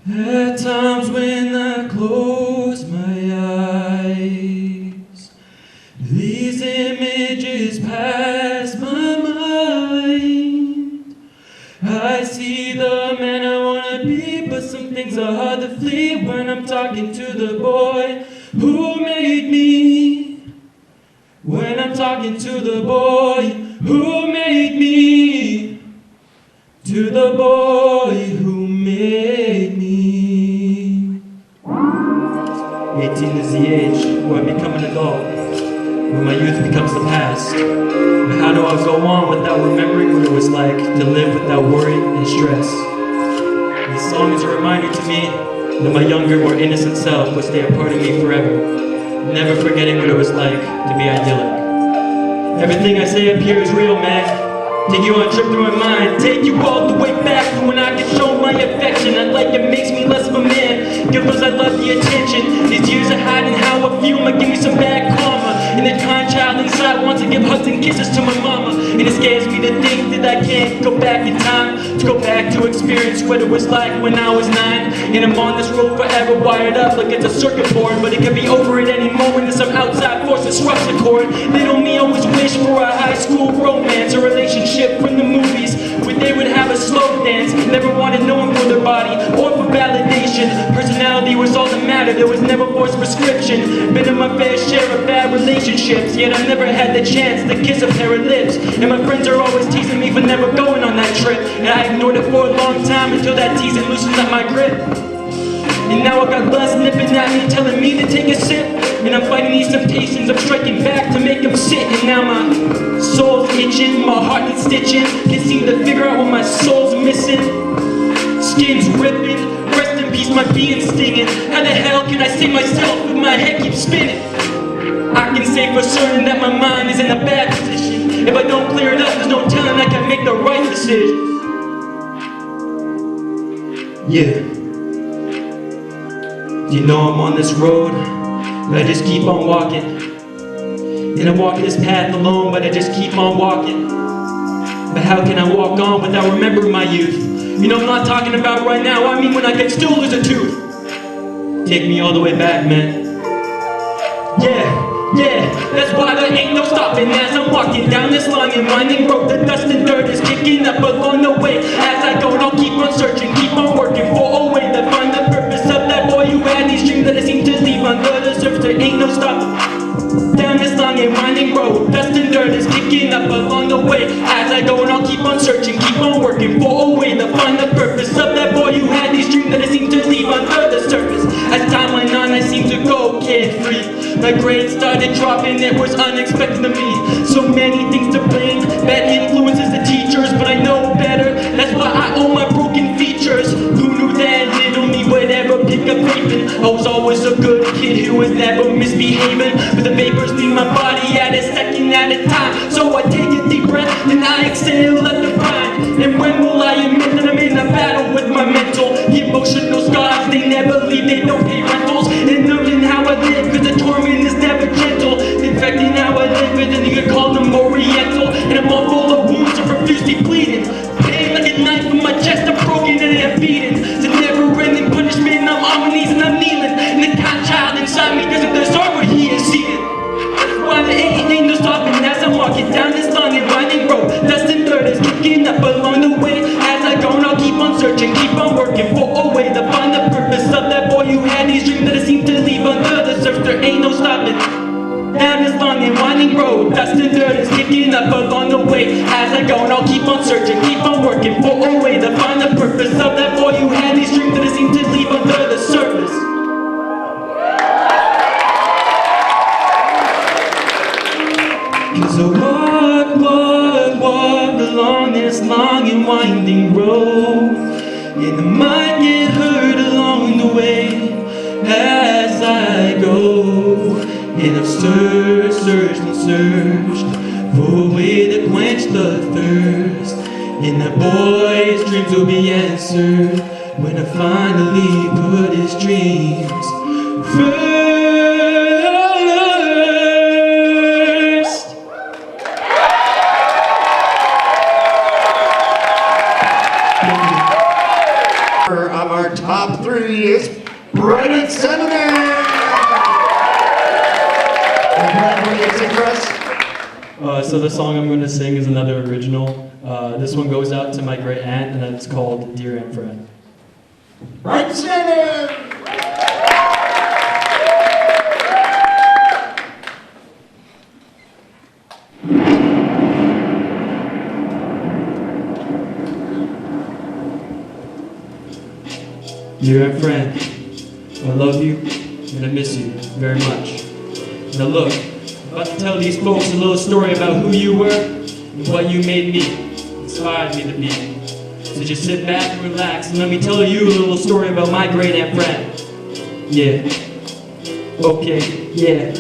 At times when I close my eyes, these images pass my mind. I see the man I wanna be, but some things are hard to flee when I'm talking to the boy who made me. When I'm talking to the boy who made me. To the boy who made me. 18 is the age where I become an adult, where my youth becomes the past. But how do I go on without remembering what it was like to live without worry and stress? This song is a reminder to me that my younger, more innocent self will stay a part of me forever, never forgetting what it was like to be idyllic. Everything I say up here is real, man. Take you on a trip through my mind, take you all the way back to when I could show my affection. I like it makes me less of a man, give those I love the attention. These years of hiding how I feel might give me some bad karma. And the kind child inside wants to give hugs and kisses to my mama. And it scares me to think that I can't go back in time, to go back to experience what it was like when I was 9. And I'm on this road forever wired up like it's a circuit board, but it could be over at any moment that some outside force disrupts the chord. Little me always wish for a high school romance, a relationship from the movies where they would have a slow dance. Never wanted no one for their body or for validation. Personality was all that mattered, there was never forced prescription. Been in my fair share of bad relationships, yet I never had the chance to kiss a pair of lips. And my friends are always teasing me for never going on that trip, and I ignored it for a long time until that teasing loosened up my grip. And now I got lust nipping at me, telling me to take a sip. And I'm fighting these temptations, I'm striking back to make them sit. And now my soul's itching, my heart needs stitching. Can't seem to figure out what my soul's missing. Skin's ripping, rest in peace my being stinging. How the hell can I save myself if my head keeps spinning? I can say for certain that my mind is in a bad position. If I don't clear it up, there's no telling I can make the right decision. Yeah. You know I'm on this road, but I just keep on walking. And I'm walking this path alone, but I just keep on walking. But how can I walk on without remembering my youth? You know I'm not talking about right now, I mean when I can still lose a tooth. Take me all the way back, man. Yeah, that's why there ain't no stopping as I'm walking down this long and winding road. The dust and dirt is kicking up along the way. As I go, and I'll keep on searching, keep on working for a way to find the purpose of that boy who had these dreams that I seem to leave under the surface. There ain't no stopping down this long and winding road. Dust and dirt is kicking up along the way. As I go, and I'll keep on searching, keep on working for a way to find the purpose of that boy who had these dreams that I seem to leave under the surface. As time went on, I seemed to go carefree. My grades started dropping, it was unexpected to me. So many things to blame, bad influences, the teachers, but I know better. That's why I own my broken features. Who knew that little me would ever pick up vaping? I was always a good kid who was never misbehaving, but the vapors leave my body at a second at a time. So I take a deep breath and I exhale at the grind. And when will I admit that I'm in a battle with my mental? The emotional scars, they never leave, they don't pay rentals. And knowing how I live, cause the torment is never gentle. Infecting how I live, and then you could call them oriental. And I'm all full of wounds and profusely bleeding. Pain like a knife in my chest, I'm broken and I'm beaten. It's a never-ending punishment, I'm on my knees and I'm kneeling. And the kind child inside me doesn't deserve what he is seeing. Why there ain't no stopping as I'm walking down this long and winding road. Dust and dirt is kicking up along the way. As I go, and I'll keep on searching, keep on working for a way to find the purpose of that boy who had these dreams that I seem to leave under the surface. There ain't no stopping down this long and winding road. Dust and dirt is kicking up along the way. As I go, and I'll keep on searching, keep on working for a way to find the purpose of that boy who had these dreams that I seem to leave under the surface. Cause I walk along this long and winding road. And I might get hurt along the way as I go. And I've searched and searched for a way to quench the thirst. And that boy's dreams will be answered when I finally put his dreams first. Of our top 3 Brad, what do you have to sing for us? So the song I'm going to sing is another original. This one goes out to my great aunt, and it's called Dear Aunt Fran. Bryden Sananin! Dear Aunt Fran, I love you and I miss you very much. Now look, I'm about to tell these folks a little story about who you were and what you made me, inspired me to be. So just sit back and relax and let me tell you a little story about my great Aunt Fran. Yeah. Okay. Yeah.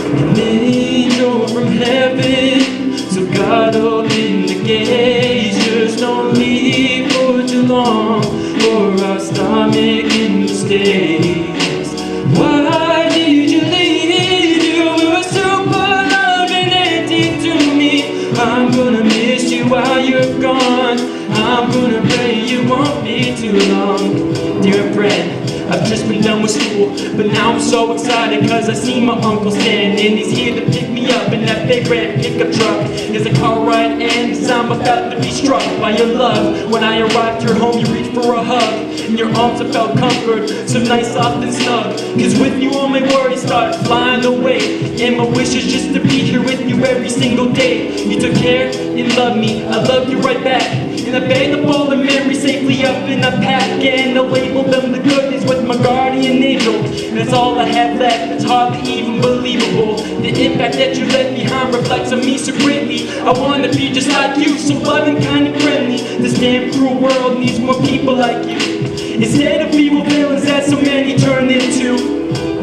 An angel from heaven, so God open the gates. Just don't leave for too long, or I'll start making mistakes. Why did you leave? You were super loving and deep to me. I'm gonna miss you while you're gone. I'm gonna pray you won't be too long. Dear friend, I've just been done with school, but now I'm so excited cause I see my uncle standing. He's here to pick me up in that big red pickup truck. As the car ride ends, I'm about to be struck by your love. When I arrived your home, you reached for a hug. In your arms I felt comfort, so nice, soft and snug. Cause with you all my worries start flying away, and my wish is just to be here with you every single day. You took care and loved me, I love you right back. And I bagged up all the memories safely up in a pack, and I labeled them the goodness with my guardian angel. And that's all I have left, it's hardly even believable. The impact that you left behind reflects on me so greatly. I wanna be just like you, so loving, kind and friendly. This damn cruel world needs more people like you, instead of evil villains that so many turn into.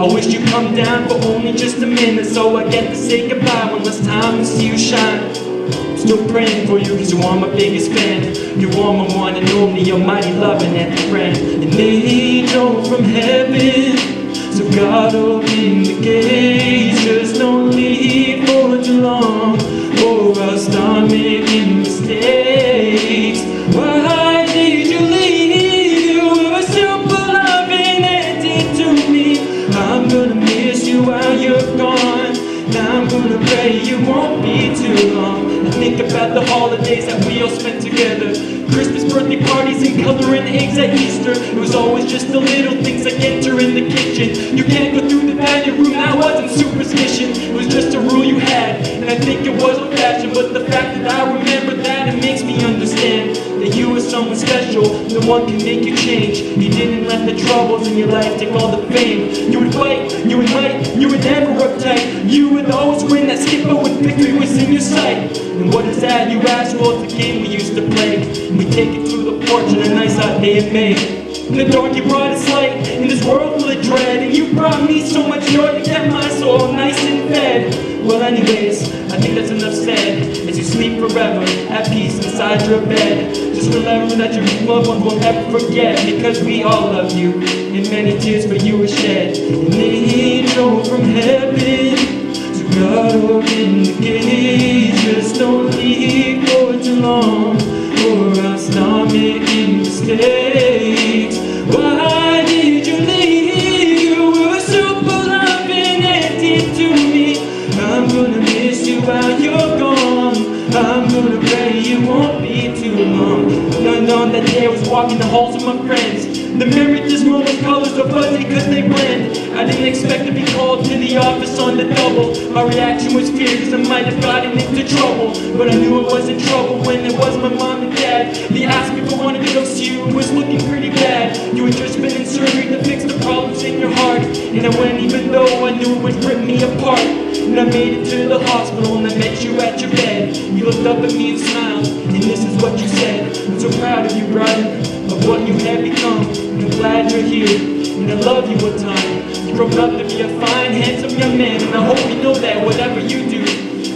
I wish you'd come down for only just a minute, so I get to say goodbye one last time and see you shine. Still praying for you cause you are my biggest fan. You are my one and only, your mighty loving Aunt Fran. An angel from heaven, so God open the gates. Just don't leave for too long, or I'll start making mistakes. Why did you leave? You were super loving and deep to me. I'm gonna miss you while you're gone. Now I'm gonna pray you won't be too long. I think about the holidays that we all spent together. Christmas, birthday parties, and coloring eggs at Easter. It was always just the little things like entering the kitchen. You can't go through the dining room, that wasn't superstition. It was just a rule you had, and I think it was old fashioned. But the fact that I remember that, it makes me understand that you were someone special, no one can make you change. You didn't let the troubles in your life take all the fame. You would fight, you would fight, you would never uptight. You would always win that skipper when victory was in your sight. And what is that, you ask? Well, it's a game we used to play. And we take it through the porch on a nice hot day in May. In the dark you brought us light, in this world full of dread. And you brought me so much joy, you kept my soul nice and fed. Well anyways, I think that's enough said. As you sleep forever, at peace inside your bed. Just remember that your loved ones won't ever forget, because we all love you, and many tears for you were shed. An angel from heaven, so God open the gates. Just don't leave for too long, or I'll start making mistakes. Why did you leave? You were super loving and deep to me. I'm gonna miss you while you're gone. I'm gonna pray you won't be too long. And on that day I was walking the halls with my friends. The memory this moment colors are fuzzy cause they blend. I didn't expect to be called to the office on the double. My reaction was fear cause I might have gotten into trouble. But I knew I was in trouble when it was my mom and dad. They asked me if I wanted to go see you, it was looking pretty bad. You had just been in surgery to fix the problems in your heart. And I went even though I knew it would rip me apart. And I made it to the hospital and I met you at your bed. You looked up at me and smiled, and this is what you said. I'm so proud of you, Bryden, of what you have become. And I'm glad you're here, and I love you a ton. You grown up to be a fine, handsome young man, and I hope you know that whatever you do,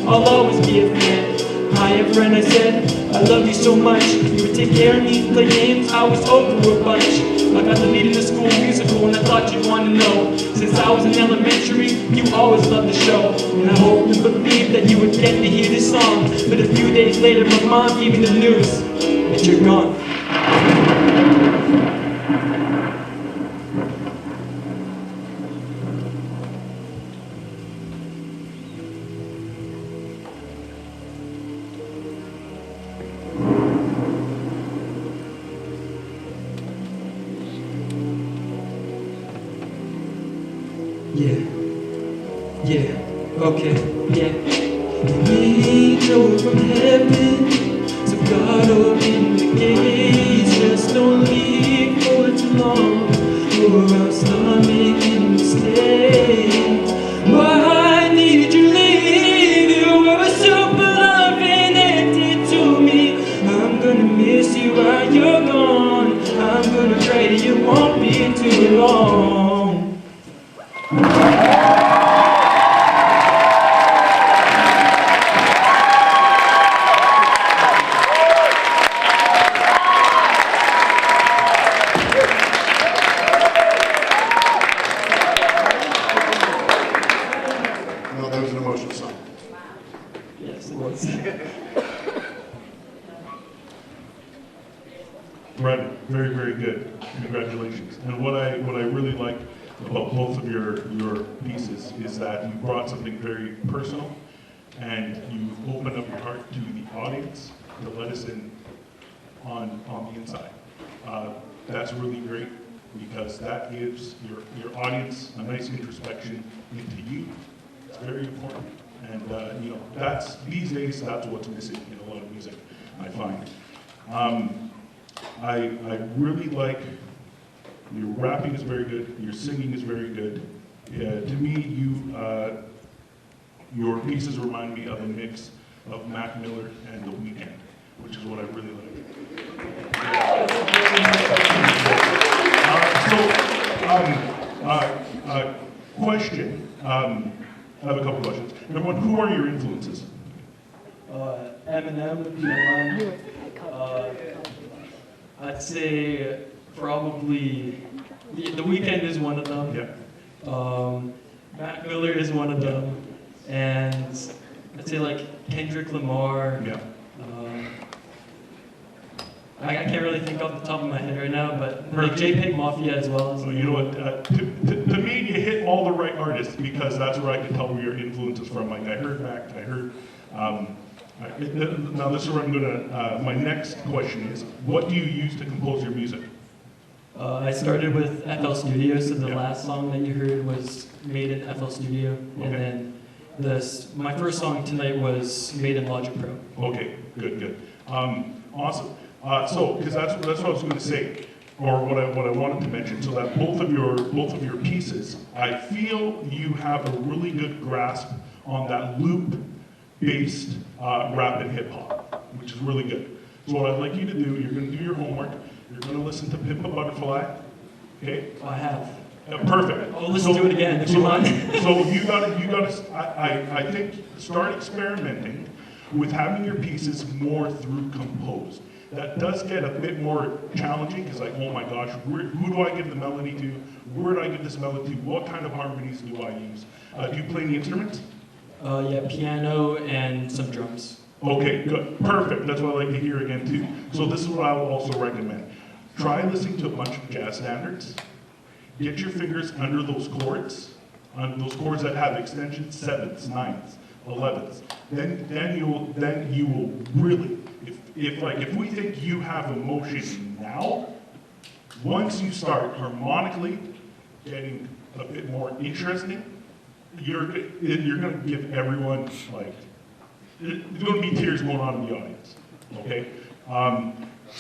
I'll always be a fan. Hi, friend, I said, I love you so much. You would take care of me, play games, I was over a bunch. I got to lead in the school musical and I thought you'd want to know. Since I was in elementary, you always loved the show. And I hoped and believed that you would get to hear this song. But a few days later, my mom gave me the news that you're gone. Yeah, okay, yeah. Angel from heaven, so God open the gates. Just don't leave for too long, or I'll start making mistakes. Why did you leave? You were super loving and did to me. I'm gonna miss you while you're gone. I'm gonna pray you won't be too long. No, that was an emotional song. Yes, it was. Bryden, very, very good. Congratulations. And what I really like about both of your pieces is that you brought something very personal and you opened up your heart to the audience to let us in on the inside. That's really great because that gives your audience a nice introspection into you. It's very important. And that's these days that's what's missing in a lot of music, I find. I really like your rapping is very good. Your singing is very good. To me, your pieces remind me of a mix of Mac Miller and The Weeknd, which is what I really like. Question. I have a couple questions. Number one, who are your influences? Eminem would be one. I'd say probably The Weeknd is one of them. Yeah. Mac Miller is one of them, and I'd say like Kendrick Lamar. Yeah. I can't really think off the top of my head right now, but like JPEG Mafia as well. So you know what? To me, you hit all the right artists because that's where I can tell where your influence is from. Like I heard Mac, I heard. Now this is where I'm gonna. My next question is, what do you use to compose your music? I started with FL Studio, so the Yeah. last song that you heard was made in FL Studio, Okay. and then my first song tonight was made in Logic Pro. Okay, good. Awesome. Because that's what I was going to say, or what I wanted to mention. So that both of your pieces, I feel you have a really good grasp on that loop-based rap and hip hop, which is really good. So what I'd like you to do, you're going to do your homework. You're going to listen to Pimp a Butterfly. Okay. I have. Perfect. I'll listen to it again if you want. So you gotta. I think start experimenting with having your pieces more through composed. That does get a bit more challenging because like, oh my gosh, who do I give the melody to? Where do I give this melody to? What kind of harmonies do I use? Do you play any instruments? Yeah, piano and some drums. Okay, good, perfect. That's what I like to hear again too. So this is what I will also recommend. Try listening to a bunch of jazz standards. Get your fingers under those chords that have extensions, 7ths, 9ths, 11ths. Then you will really, if we think you have emotion now, once you start harmonically getting a bit more interesting, you're going to give everyone like, there's going to be tears going on in the audience, okay?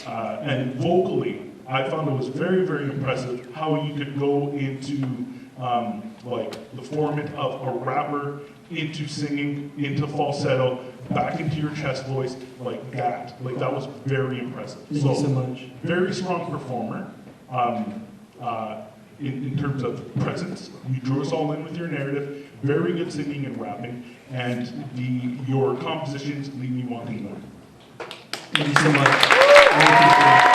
And vocally, I found it was very, very impressive how you could go into like the format of a rapper, into singing, into falsetto, back into your chest voice, like that. Like that was very impressive. Thank you so much. Very strong performer in terms of presence. You drew us all in with your narrative. Very good singing and rapping, and your compositions leave me wanting more. Thank you so much. Thank you.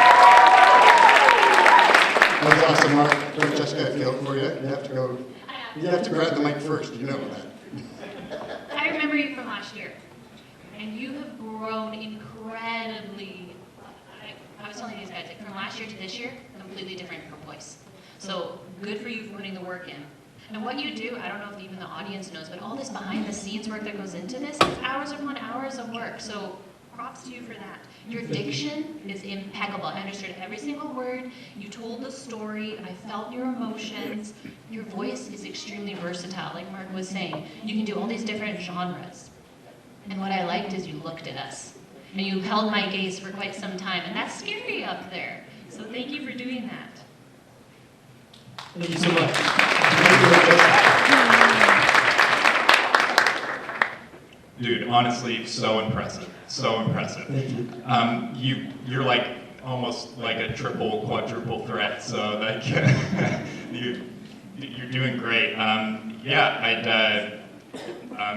That was awesome, Mark. Don't Jessica feel it for you. You have to grab the mic first, you know that. I remember you from last year, and you have grown incredibly. I was telling these guys, like, from last year to this year, completely different voice. So good for you for putting the work in. And what you do, I don't know if even the audience knows, but all this behind the scenes work that goes into this, it's hours upon hours of work. So props to you for that. Your diction is impeccable. I understood every single word. You told the story. I felt your emotions. Your voice is extremely versatile, like Mark was saying. You can do all these different genres. And what I liked is you looked at us. And you held my gaze for quite some time. And that's scary up there. So thank you for doing that. Thank you so much. Dude, honestly, so impressive. So impressive. Thank you. You're like almost like a triple, quadruple threat. So like, you're doing great.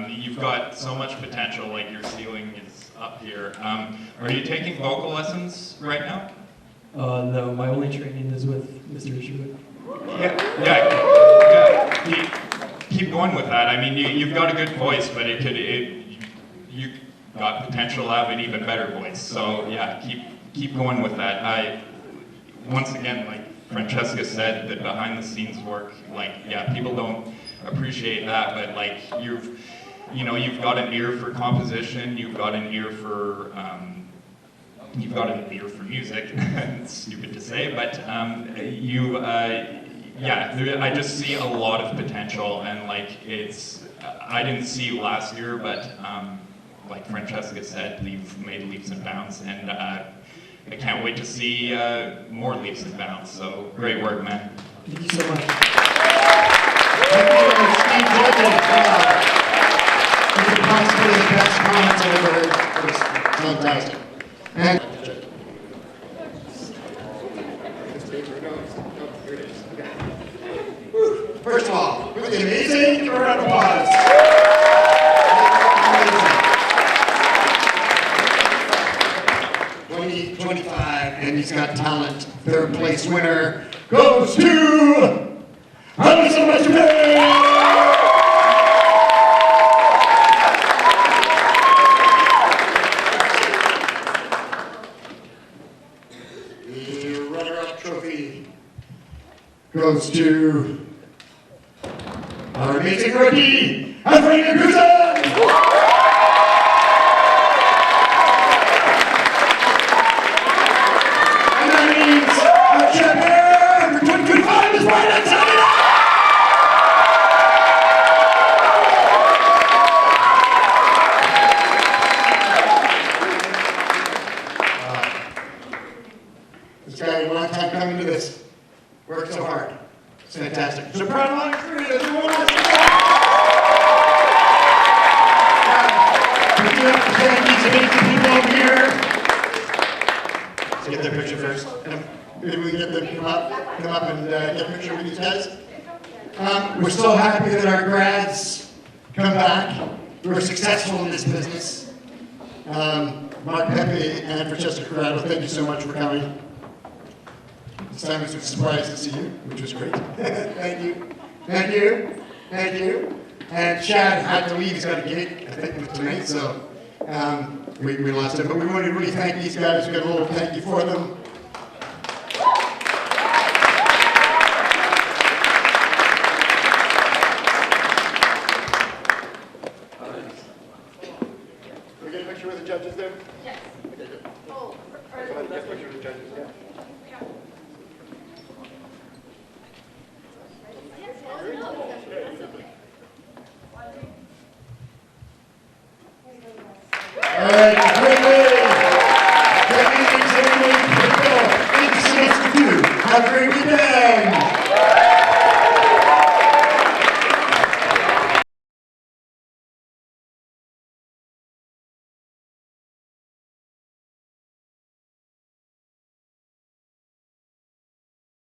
You've got so much potential. Like your ceiling is up here. Are you taking vocal lessons right now? No, my only training is with Mr. Schuett. Yeah. Keep going with that. I mean, you've got a good voice, but you got potential to have an even better voice. So yeah, keep going with that. Once again, like Francesca said, the behind the scenes work, like, yeah, people don't appreciate that, but like you've got an ear for composition, you've got an ear for music. It's stupid to say, but I just see a lot of potential, and like I didn't see you last year, but like Francesca said, you've made leaps and bounds, and I can't wait to see more leaps and bounds. So great work, man. Thank you so much. Thank you, Steve Jordan. These are possibly the best comments I've ever heard. It was fantastic. And first of all, with the amazing, give a round of applause. 2025, and he's got talent. Third place winner goes to the runner-up trophy goes to our amazing rookie, Alfredo Cruz. And that means our champion for 2025 is Bryden Sananin. This guy, a long time coming to this, worked so hard. It's fantastic. So proud of all three, everyone. We do have to thank these amazing people over here. Let's get their picture first. Maybe we can get them to come up and get a picture with these guys. We're so happy that our grads come back. We're successful in this business. Mark Pepe and Francesca Corrado, thank you so much for coming. This time it was a surprise to see you, which was great. Thank you. Thank you. Thank you. And Chad had to leave. He's got a gig, I think, tonight, so we lost him. But we wanted to really thank these guys. We got a little thank you for them. Can we get a picture with the judges there? Yes. Okay, good. Last picture with the judges, yeah. All right, have a great weekend.